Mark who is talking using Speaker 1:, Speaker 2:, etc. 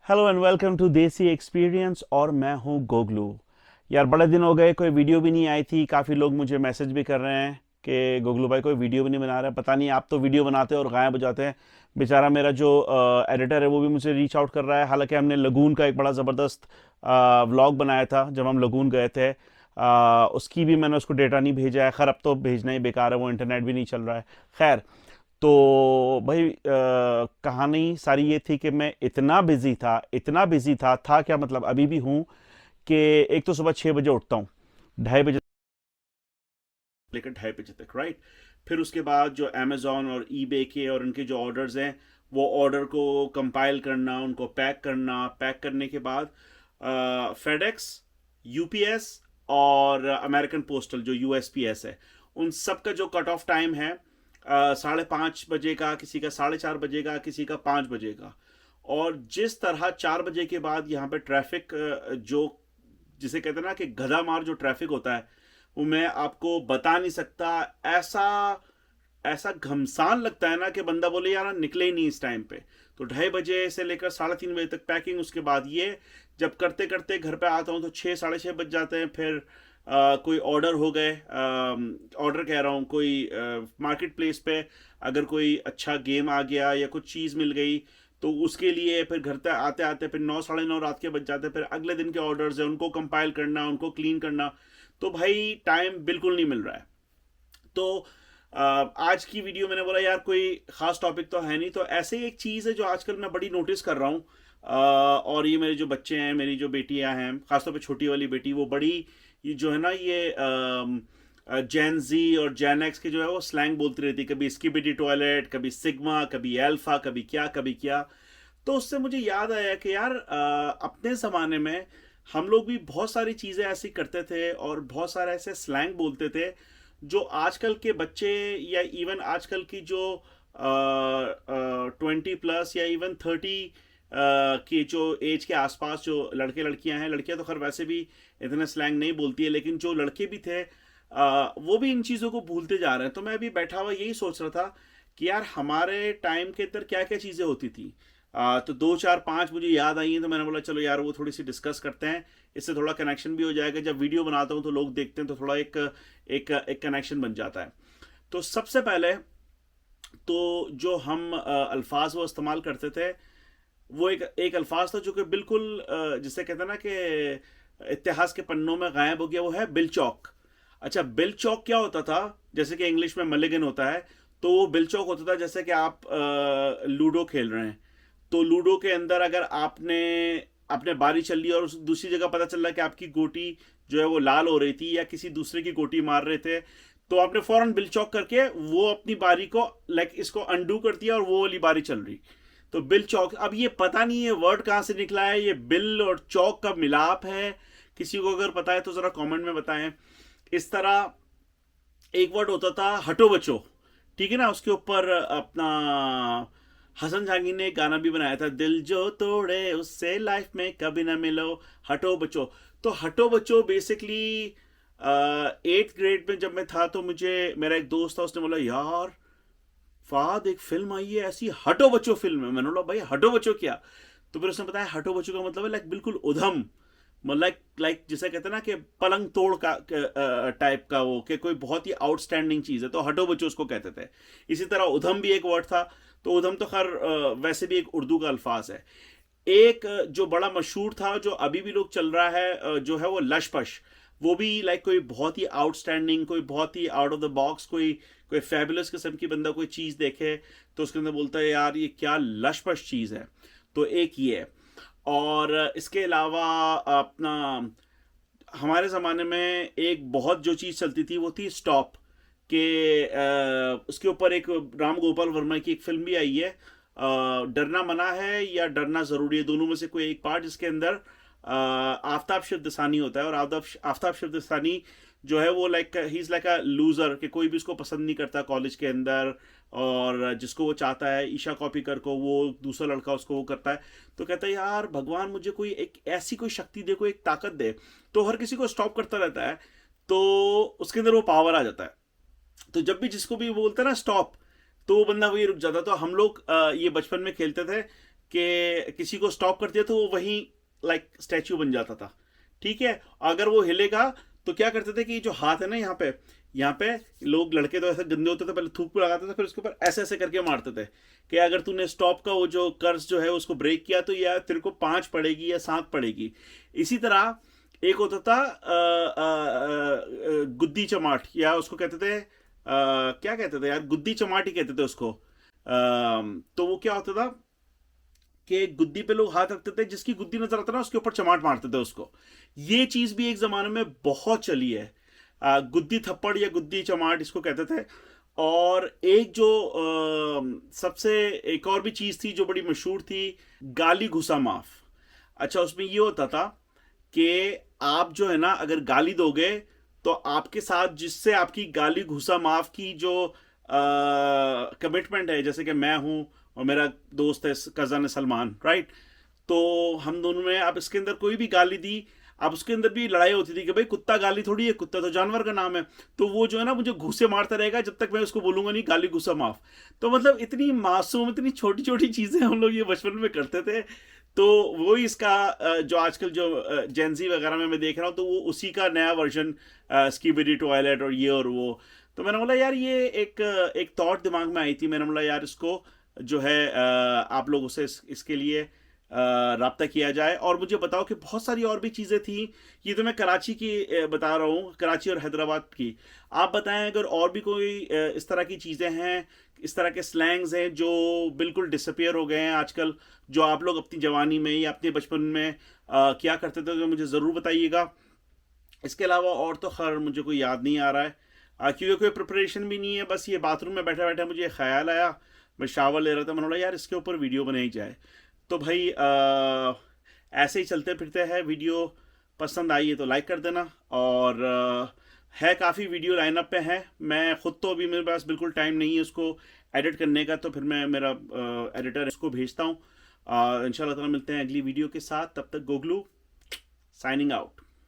Speaker 1: Hello and welcome to देसी experience. और मैं हूँ गोगलू। यार बड़े दिन हो गए, कोई वीडियो भी नहीं आई थी। काफ़ी लोग मुझे मैसेज भी कर रहे हैं कि गोगलू भाई कोई वीडियो भी नहीं बना रहे। पता नहीं, आप तो वीडियो बनाते हैं और गायब हो जाते हैं। बेचारा मेरा जो एडिटर है वो भी मुझे रीच आउट कर रहा है। हालांकि हमने लगून का एक बड़ा ज़बरदस्त व्लॉग बनाया था जब हम लगून गए थे। उसकी भी मैंने उसको डेटा नहीं भेजा है। खैर अब तो भेजना ही बेकार है, वो इंटरनेट भी नहीं चल रहा है। खैर, तो भाई कहानी सारी ये थी कि मैं इतना बिजी था, इतना बिजी था क्या मतलब अभी भी हूँ। कि एक तो सुबह 6 बजे उठता हूँ, 2:30 बजे लेकर 2:30 बजे तक, राइट। फिर उसके बाद जो अमेजोन और ईबे के और उनके जो ऑर्डर्स हैं, वो ऑर्डर को कंपाइल करना, उनको पैक करना, पैक करने के बाद फेडेक्स, यूपीएस और अमेरिकन पोस्टल जो यूएसपीएस है, उन सब का जो कट ऑफ टाइम है 5:30 बजे का, किसी का 4:30 बजे का, किसी का 5 बजे का। और जिस तरह 4 बजे के बाद यहाँ पे ट्रैफिक जो जिसे कहते हैं ना कि गधा मार जो ट्रैफिक होता है, वो मैं आपको बता नहीं सकता। ऐसा ऐसा घमसान लगता है ना कि बंदा बोले यार निकले ही नहीं इस टाइम पे। तो 2:30 बजे से लेकर 3:30 बजे तक पैकिंग, उसके बाद ये जब करते करते घर पे आता हूँ तो 6 साढ़े 6 बज जाते हैं। फिर कोई ऑर्डर हो गए, ऑर्डर कह रहा हूँ, कोई मार्केट प्लेस पे अगर कोई अच्छा गेम आ गया या कुछ चीज़ मिल गई तो उसके लिए फिर घर तक आते आते फिर 9 साढ़े 9 रात के बज जाते हैं। फिर अगले दिन के ऑर्डर्स है, उनको कंपाइल करना, उनको क्लीन करना। तो भाई टाइम बिल्कुल नहीं मिल रहा है। तो आज की वीडियो मैंने बोला यार कोई खास टॉपिक तो है नहीं, तो ऐसे ही एक चीज़ है जो आजकल मैं बड़ी नोटिस कर रहा हूँ। और ये मेरे जो बच्चे हैं, मेरी जो बेटियां हैं, खासतौर पे छोटी वाली बेटी, वो बड़ी ये जो है ना ये जैन जी और जैन एक्स के जो है वो स्लैंग बोलती रहती है। कभी स्किबिडी टॉयलेट, कभी सिग्मा, कभी अल्फा, कभी क्या कभी क्या। तो उससे मुझे याद आया कि यार अपने ज़माने में हम लोग भी बहुत सारी चीज़ें ऐसी करते थे और बहुत सारे ऐसे स्लैंग बोलते थे जो आजकल के बच्चे या इवन आजकल की जो 20 प्लस या इवन 30 की जो एज के आसपास जो लड़के लड़कियां हैं, लड़कियां तो खैर वैसे भी इतने स्लैंग नहीं बोलती है, लेकिन जो लड़के भी थे वो भी इन चीज़ों को भूलते जा रहे हैं। तो मैं अभी बैठा हुआ यही सोच रहा था कि यार हमारे टाइम के अंदर क्या क्या चीज़ें होती थी। तो दो चार पांच मुझे याद आई हैं, तो मैंने बोला चलो यार वो थोड़ी सी डिस्कस करते हैं। इससे थोड़ा कनेक्शन भी हो जाएगा, जब वीडियो बनाता हूँ तो लोग देखते हैं तो थोड़ा एक एक एक कनेक्शन बन जाता है। तो सबसे पहले तो जो हम अल्फाज वो इस्तेमाल करते थे, वो एक एक अल्फाज था जो कि बिल्कुल जिसे कहते हैं ना कि इतिहास के पन्नों में गायब हो गया, वो है बिल चौक। अच्छा, बिल चौक क्या होता था? जैसे कि इंग्लिश में मलिगन होता है, तो वो बिल चौक होता था जैसे कि आप लूडो खेल रहे हैं। तो लूडो के अंदर अगर आपने आपने बारी चल ली और दूसरी जगह पता चल रहा है कि आपकी गोटी जो है वो लाल हो रही थी या किसी दूसरे की गोटी मार रहे थे, तो आपने फौरन बिल चौक करके वो अपनी बारी को लाइक इसको अंडू कर दिया और वो वाली बारी चल रही। तो बिल चौक, अब ये पता नहीं है वर्ड कहाँ से निकला है, ये बिल और चौक का मिलाप है। किसी को अगर पता है तो जरा कमेंट में बताएं। इस तरह एक वर्ड होता था हटो बचो, ठीक है ना, उसके ऊपर अपना हसन जहांगीर ने एक गाना भी बनाया था, दिल जो तोड़े उससे लाइफ में कभी ना मिलो, हटो बचो। तो हटो बचो बेसिकली 8th ग्रेड में जब मैं था तो मुझे मेरा एक दोस्त था, उसने बोला यार फाद एक फिल्म आई है ऐसी हटो बचो फिल्म है। मैंने बोला भाई हटो बचो क्या? तो फिर उसने बताया हटो बचो का मतलब है लाइक बिल्कुल उधम, लाइक लाइक जिसे कहते हैं ना कि पलंग तोड़ का टाइप का, वो कि कोई बहुत ही आउटस्टैंडिंग चीज है तो हटो बचो उसको कहते थे। इसी तरह उधम भी एक वर्ड था। तो उधम तो खैर वैसे भी एक उर्दू का अल्फाज है। एक जो बड़ा मशहूर था जो अभी भी लोग चल रहा है जो है वो लशपश। वो भी लाइक कोई बहुत ही आउटस्टैंडिंग, कोई बहुत ही आउट ऑफ द बॉक्स, कोई कोई फैबुलस किस्म की बंदा कोई चीज़ देखे तो उसके अंदर बोलता है यार ये क्या लशपश चीज़ है। तो एक ये है। और इसके अलावा अपना हमारे ज़माने में एक बहुत जो चीज़ चलती थी वो थी स्टॉप के। उसके ऊपर एक राम गोपाल वर्मा की एक फिल्म भी आई है, डरना मना है या डरना ज़रूरी है, दोनों में से कोई एक पार्ट, जिसके अंदर आफ्ताब शिवदसानी होता है। और आफ्ताब शिवदसानी जो है वो like he is like a loser, कि कोई भी उसको पसंद नहीं करता कॉलेज के अंदर, और जिसको वो चाहता है ईशा कॉपी कर को वो दूसरा लड़का उसको वो करता है। तो कहता है यार भगवान मुझे कोई एक ऐसी कोई शक्ति दे, कोई एक ताकत दे। तो हर किसी को स्टॉप करता रहता है, तो उसके अंदर वो पावर आ जाता है। तो जब भी जिसको भी बोलते हैं ना स्टॉप, तो वो बंदा वही रुक जाता। तो हम लोग ये बचपन में खेलते थे कि किसी को स्टॉप कर दिया तो वो वहीं लाइक स्टैचू बन जाता था, ठीक है। अगर वो हिलेगा तो क्या करते थे कि जो हाथ है ना यहाँ पे लोग, लड़के तो ऐसे गंदे होते थे, पहले थूक पे लगाते थे, फिर उसके ऊपर ऐसे ऐसे करके मारते थे कि अगर तूने स्टॉप का वो जो कर्स जो है उसको ब्रेक किया तो या तेरे को 5 पड़ेगी या 7 पड़ेगी। इसी तरह एक होता था गुद्दी चमाट, या उसको कहते थे क्या कहते थे यार, गुद्दी चमाट ही कहते थे उसको। तो वो क्या होता था कि गुद्दी पे लोग हाथ रखते थे, जिसकी गुद्दी नजर आता ना उसके ऊपर चमाट मारते थे उसको। ये चीज भी एक जमाने में बहुत चली है, गुद्दी थप्पड़ या गुद्दी चमाट इसको कहते थे। और एक जो सबसे एक और भी चीज थी जो बड़ी मशहूर थी, गाली घुसा माफ। अच्छा, उसमें ये होता था कि आप जो है ना अगर गाली दोगे तो आपके साथ जिससे आपकी गाली घुसा माफ की जो कमिटमेंट है, जैसे कि मैं हूं और मेरा दोस्त है, कज़न है सलमान, राइट। तो हम दोनों में अब इसके अंदर कोई भी गाली दी, अब उसके अंदर भी लड़ाई होती थी कि भाई कुत्ता गाली थोड़ी है, कुत्ता तो जानवर का नाम है। तो वो जो है ना मुझे घूसे मारता रहेगा जब तक मैं उसको बोलूंगा नहीं गाली घुसा माफ। तो मतलब इतनी मासूम, इतनी छोटी छोटी चीजें हम लोग ये बचपन में करते थे। तो वो इसका जो आजकल जो जेंजी वगैरह में मैं देख रहा हूँ तो वो उसी का नया वर्जन, स्कीबिडी टॉयलेट और ये और वो। तो मैंने बोला यार ये एक थॉट दिमाग में आई थी, मैंने बोला यार इसको जो है आप लोगों से इसके लिए राब्ता किया जाए। और मुझे बताओ कि बहुत सारी और भी चीज़ें थी, ये तो मैं कराची की बता रहा हूँ, कराची और हैदराबाद की। आप बताएं अगर और भी कोई इस तरह की चीज़ें हैं, इस तरह के स्लैंग्स हैं जो बिल्कुल डिसअपियर हो गए हैं आजकल, जो आप लोग अपनी जवानी में या अपने बचपन में क्या करते थे, तो मुझे ज़रूर बताइएगा। इसके अलावा और तो खैर मुझे कोई याद नहीं आ रहा है, क्योंकि कोई प्रिपरेशन भी नहीं है, बस ये बाथरूम में बैठा बैठा मुझे ख्याल आया, मैं शावर ले रहा था, मैंने बोला यार इसके ऊपर वीडियो बनाई जाए। तो भाई ऐसे ही चलते फिरते हैं। वीडियो पसंद आई है तो लाइक कर देना, और है काफ़ी वीडियो लाइनअप पे है। मैं खुद तो अभी मेरे पास बिल्कुल टाइम नहीं है उसको एडिट करने का, तो फिर मैं मेरा एडिटर इसको भेजता हूँ। इंशाल्लाह ताला मिलते हैं अगली वीडियो के साथ, तब तक गोगलू साइनिंग आउट।